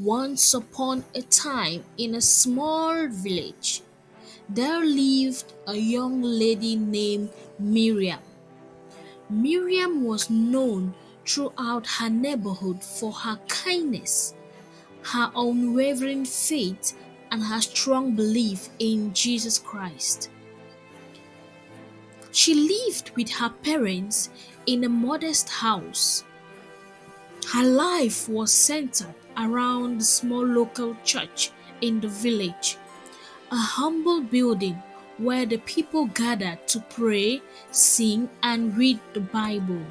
Once upon a time, in a small village, there lived a young lady named Miriam. Miriam was known throughout her neighborhood for her kindness, her unwavering faith, and her strong belief in Jesus Christ. She lived with her parents in a modest house. Her life was centered around the small local church in the village, a humble building where the people gathered to pray, sing, and read the Bible.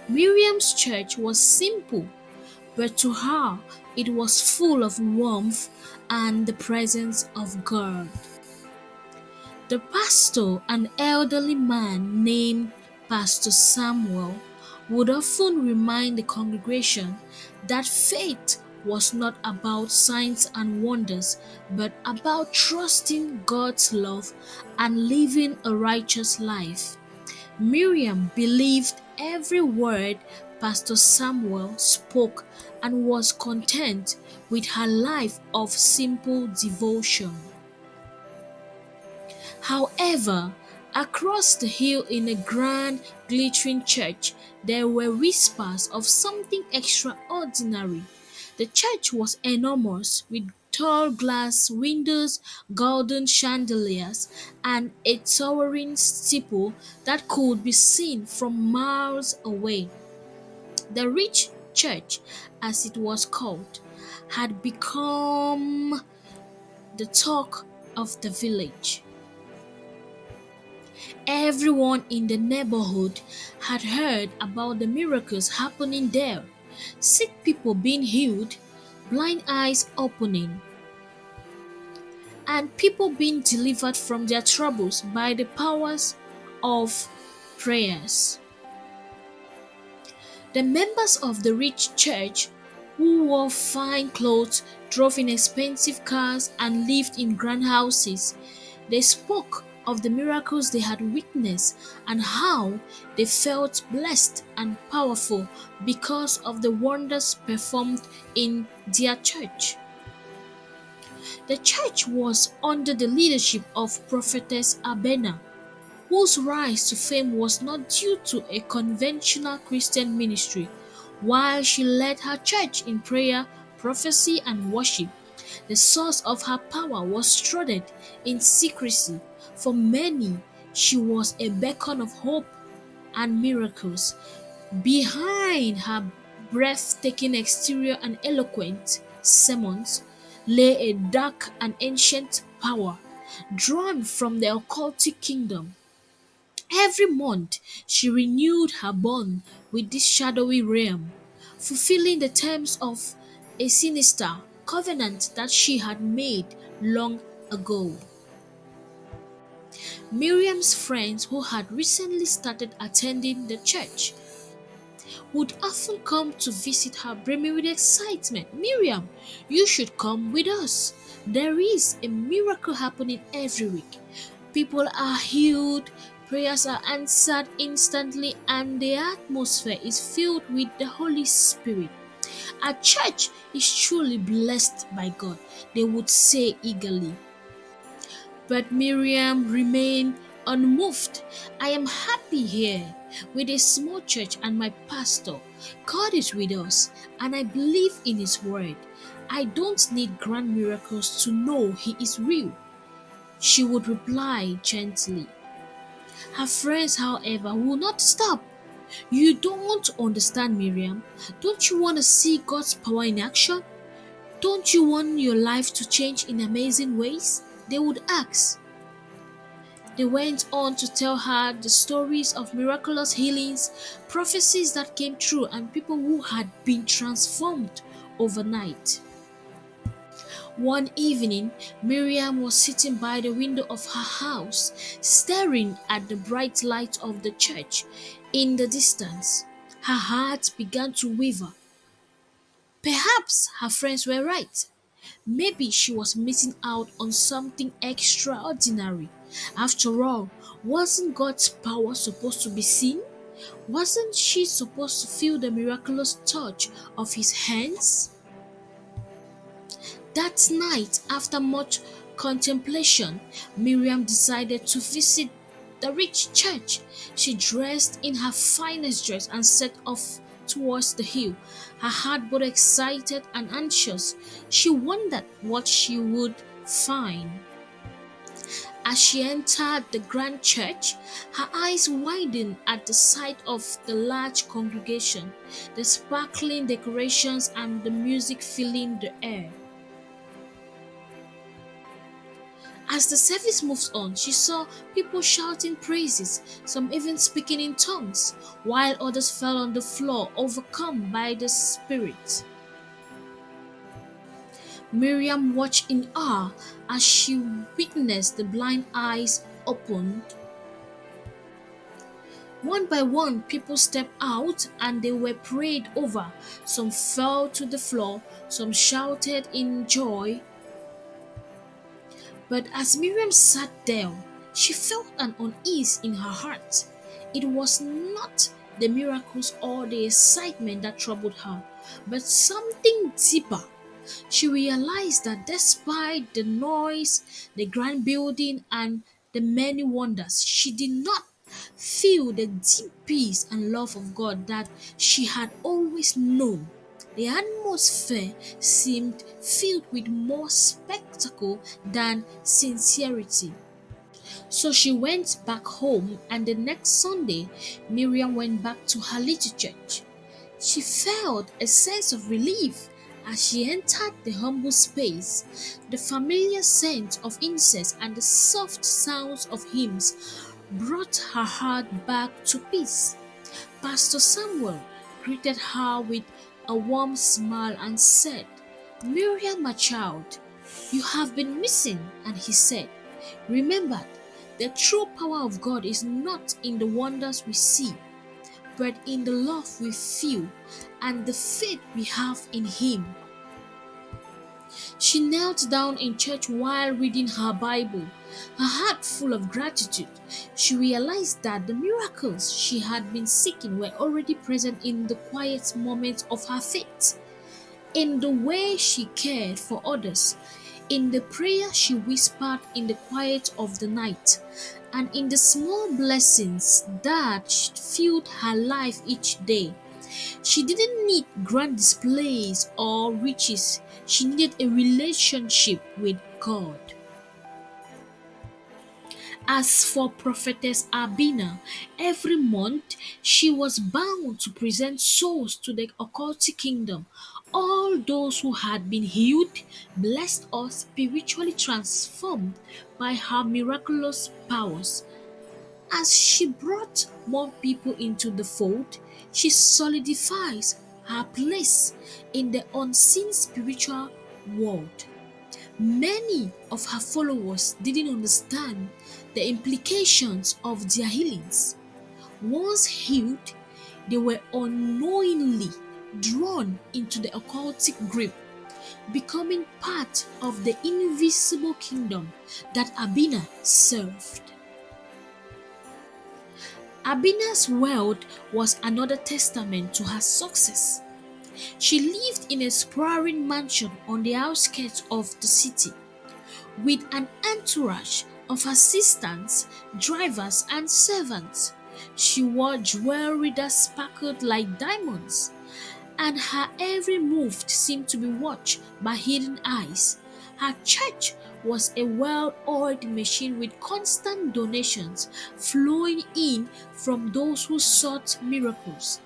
Miriam's church was simple, but to her it was full of warmth and the presence of God. The pastor, an elderly man named Pastor Samuel, would often remind the congregation that faith was not about signs and wonders, but about trusting God's love and living a righteous life. Miriam believed every word Pastor Samuel spoke and was content with her life of simple devotion. However, across the hill in a grand, glittering church, there were whispers of something extraordinary. The church was enormous, with tall glass windows, golden chandeliers, and a towering steeple that could be seen from miles away. The rich church, as it was called, had become the talk of the village. Everyone in the neighborhood had heard about the miracles happening there, sick people being healed, blind eyes opening, and people being delivered from their troubles by the powers of prayers. The members of the rich church, who wore fine clothes, drove in expensive cars, and lived in grand houses, they spoke of the miracles they had witnessed and how they felt blessed and powerful because of the wonders performed in their church. The church was under the leadership of Prophetess Abena, whose rise to fame was not due to a conventional Christian ministry. While she led her church in prayer, prophecy, and worship, the source of her power was shrouded in secrecy. For many, she was a beacon of hope and miracles. Behind her breathtaking exterior and eloquent sermons lay a dark and ancient power drawn from the occultic kingdom. Every month she renewed her bond with this shadowy realm, fulfilling the terms of a sinister covenant that she had made long ago. Miriam's friends, who had recently started attending the church, would often come to visit her, brimming with excitement. Miriam, you should come with us. There is a miracle happening every week. People are healed, prayers are answered instantly, and the atmosphere is filled with the Holy Spirit. Our church is truly blessed by God, they would say eagerly. But Miriam remained unmoved. I am happy here with a small church and my pastor. God is with us, and I believe in His word. I don't need grand miracles to know He is real, she would reply gently. Her friends, however, will not stop. You don't understand, Miriam. Don't you want to see God's power in action? Don't you want your life to change in amazing ways? They would ask. They went on to tell her the stories of miraculous healings, prophecies that came true, and people who had been transformed overnight. One evening, Miriam was sitting by the window of her house, staring at the bright light of the church in the distance. Her heart began to waver. Perhaps her friends were right. Maybe she was missing out on something extraordinary. After all, wasn't God's power supposed to be seen? Wasn't she supposed to feel the miraculous touch of his hands? That night, after much contemplation, Miriam decided to visit the rich church. She dressed in her finest dress and set off towards the hill, her heart both excited and anxious. She wondered what she would find. As she entered the grand church, her eyes widened at the sight of the large congregation, the sparkling decorations, and the music filling the air. As the service moves on, she saw people shouting praises, some even speaking in tongues, while others fell on the floor, overcome by the Spirit. Miriam watched in awe as she witnessed the blind eyes opened. One by one, people stepped out and they were prayed over. Some fell to the floor, some shouted in joy. But as Miriam sat down, she felt an unease in her heart. It was not the miracles or the excitement that troubled her, but something deeper. She realized that despite the noise, the grand building, and the many wonders, she did not feel the deep peace and love of God that she had always known. The atmosphere seemed filled with more spectacle than sincerity. So she went back home, and the next Sunday, Miriam went back to her little church. She felt a sense of relief as she entered the humble space. The familiar scent of incense and the soft sounds of hymns brought her heart back to peace. Pastor Samuel greeted her with a warm smile and said, "Miriam, my child, you have been missing." And he said, "Remember, the true power of God is not in the wonders we see, but in the love we feel and the faith we have in Him." She knelt down in church while reading her Bible, her heart full of gratitude. She realized that the miracles she had been seeking were already present in the quiet moments of her faith, in the way she cared for others, in the prayer she whispered in the quiet of the night, and in the small blessings that filled her life each day. She didn't need grand displays or riches, she needed a relationship with God. As for Prophetess Abena, every month she was bound to present souls to the occultic kingdom. All those who had been healed, blessed, or spiritually transformed by her miraculous powers. As she brought more people into the fold, she solidifies her place in the unseen spiritual world. Many of her followers didn't understand the implications of their healings. Once healed, they were unknowingly drawn into the occultic grip, becoming part of the invisible kingdom that Abena served. Abena's wealth was another testament to her success. She lived in a sprawling mansion on the outskirts of the city, with an entourage of assistants, drivers, and servants. She wore jewelry that sparkled like diamonds, and her every move seemed to be watched by hidden eyes. Her church was a well oiled machine with constant donations flowing in from those who sought miracles.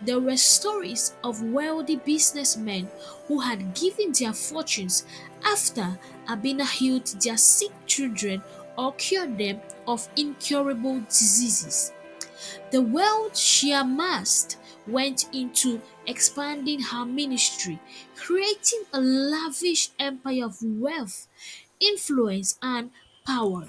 There were stories of wealthy businessmen who had given their fortunes after Abena healed their sick children or cured them of incurable diseases. The wealth she amassed went into expanding her ministry, creating a lavish empire of wealth, influence, and power.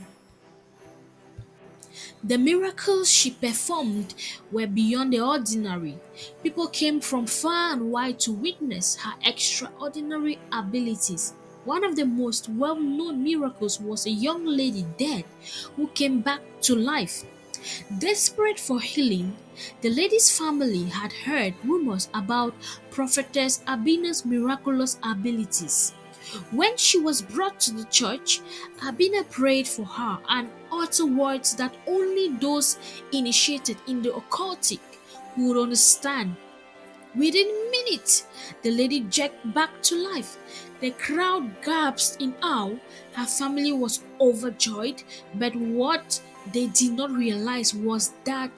The miracles she performed were beyond the ordinary. People came from far and wide to witness her extraordinary abilities. One of the most well known miracles was a young lady dead who came back to life. Desperate for healing, the lady's family had heard rumors about Prophetess Abena's miraculous abilities. When she was brought to the church, Abena prayed for her and uttered words that only those initiated in the occultic would understand. Within minutes, the lady jerked back to life. The crowd gasped in awe. Her family was overjoyed, but what they did not realize was that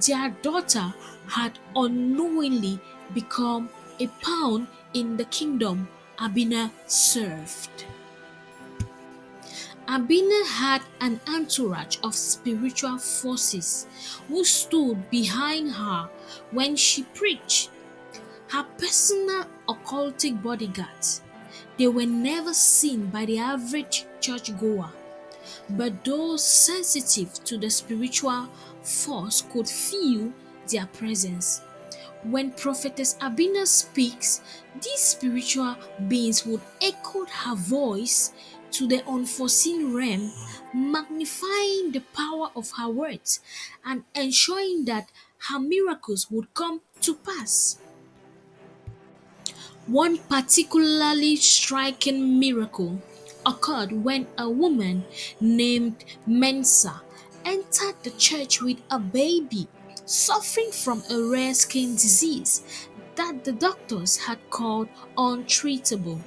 their daughter had unknowingly become a pawn in the kingdom Abina served. Abina had an entourage of spiritual forces who stood behind her when she preached. Her personal occultic bodyguards. They were never seen by the average churchgoer, but those sensitive to the spiritual force could feel their presence. When Prophetess Abena speaks, these spiritual beings would echo her voice to the unforeseen realm, magnifying the power of her words and ensuring that her miracles would come to pass. One particularly striking miracle occurred when a woman named Mensa entered the church with a baby suffering from a rare skin disease that the doctors had called untreatable.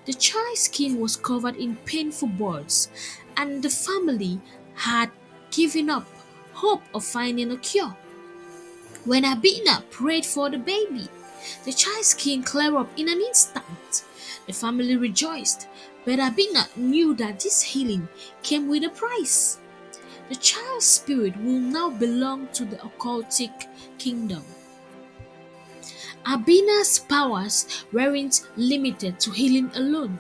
The child's skin was covered in painful burns, and the family had given up hope of finding a cure. When Abina prayed for the baby, the child's skin cleared up in an instant. The family rejoiced, but Abina knew that this healing came with a price. The child's spirit will now belong to the occultic kingdom. Abina's powers weren't limited to healing alone.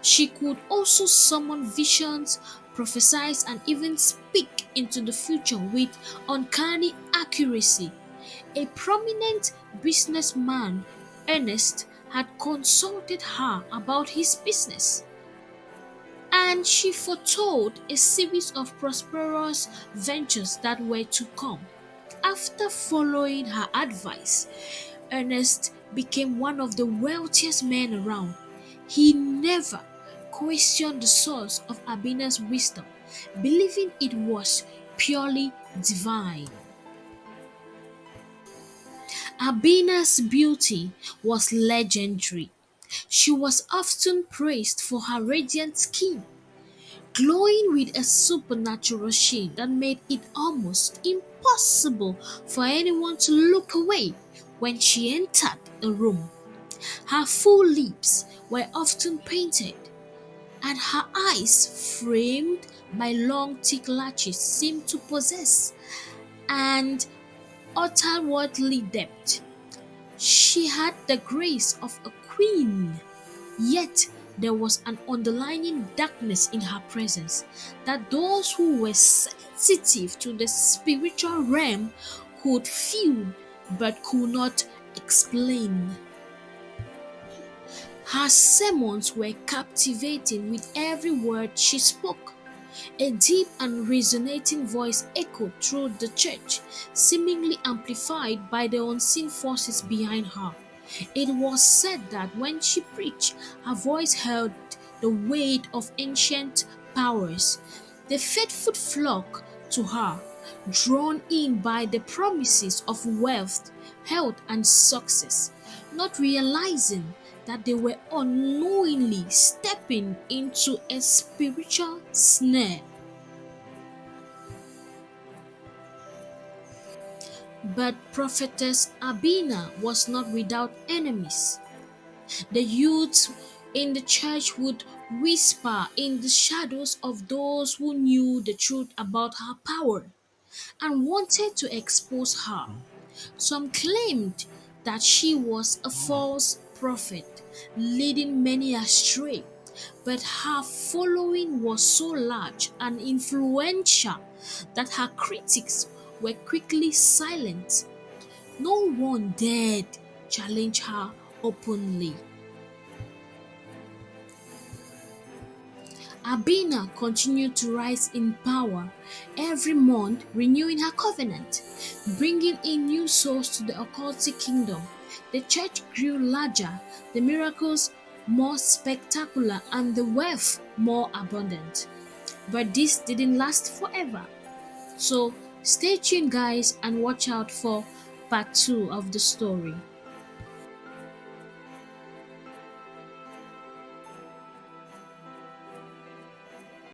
She could also summon visions, prophesy, and even speak into the future with uncanny accuracy. A prominent businessman, Ernest, had consulted her about his business, and she foretold a series of prosperous ventures that were to come. After following her advice, Ernest became one of the wealthiest men around. He never questioned the source of Abina's wisdom, believing it was purely divine. Abina's beauty was legendary. She was often praised for her radiant skin, glowing with a supernatural sheen that made it almost impossible for anyone to look away when she entered a room. Her full lips were often painted, and her eyes, framed by long thick lashes, seemed to possess an otherworldly depth. She had the grace of a queen, yet there was an underlying darkness in her presence that those who were sensitive to the spiritual realm could feel but could not explain. Her sermons were captivating with every word she spoke. A deep and resonating voice echoed through the church, seemingly amplified by the unseen forces behind her. It was said that when she preached, her voice held the weight of ancient powers. The faithful flocked to her, drawn in by the promises of wealth, health, and success, not realizing that they were unknowingly stepping into a spiritual snare. But Prophetess Abena was not without enemies. The youths in the church would whisper in the shadows of those who knew the truth about her power and wanted to expose her. Some claimed that she was a false prophet, leading many astray, but her following was so large and influential that her critics were quickly silenced. No one dared challenge her openly. Abena continued to rise in power every month, renewing her covenant, bringing in new souls to the occultic kingdom. The church grew larger, the miracles more spectacular, and the wealth more abundant. But this didn't last forever. So stay tuned, guys, and watch out for part 2 of the story.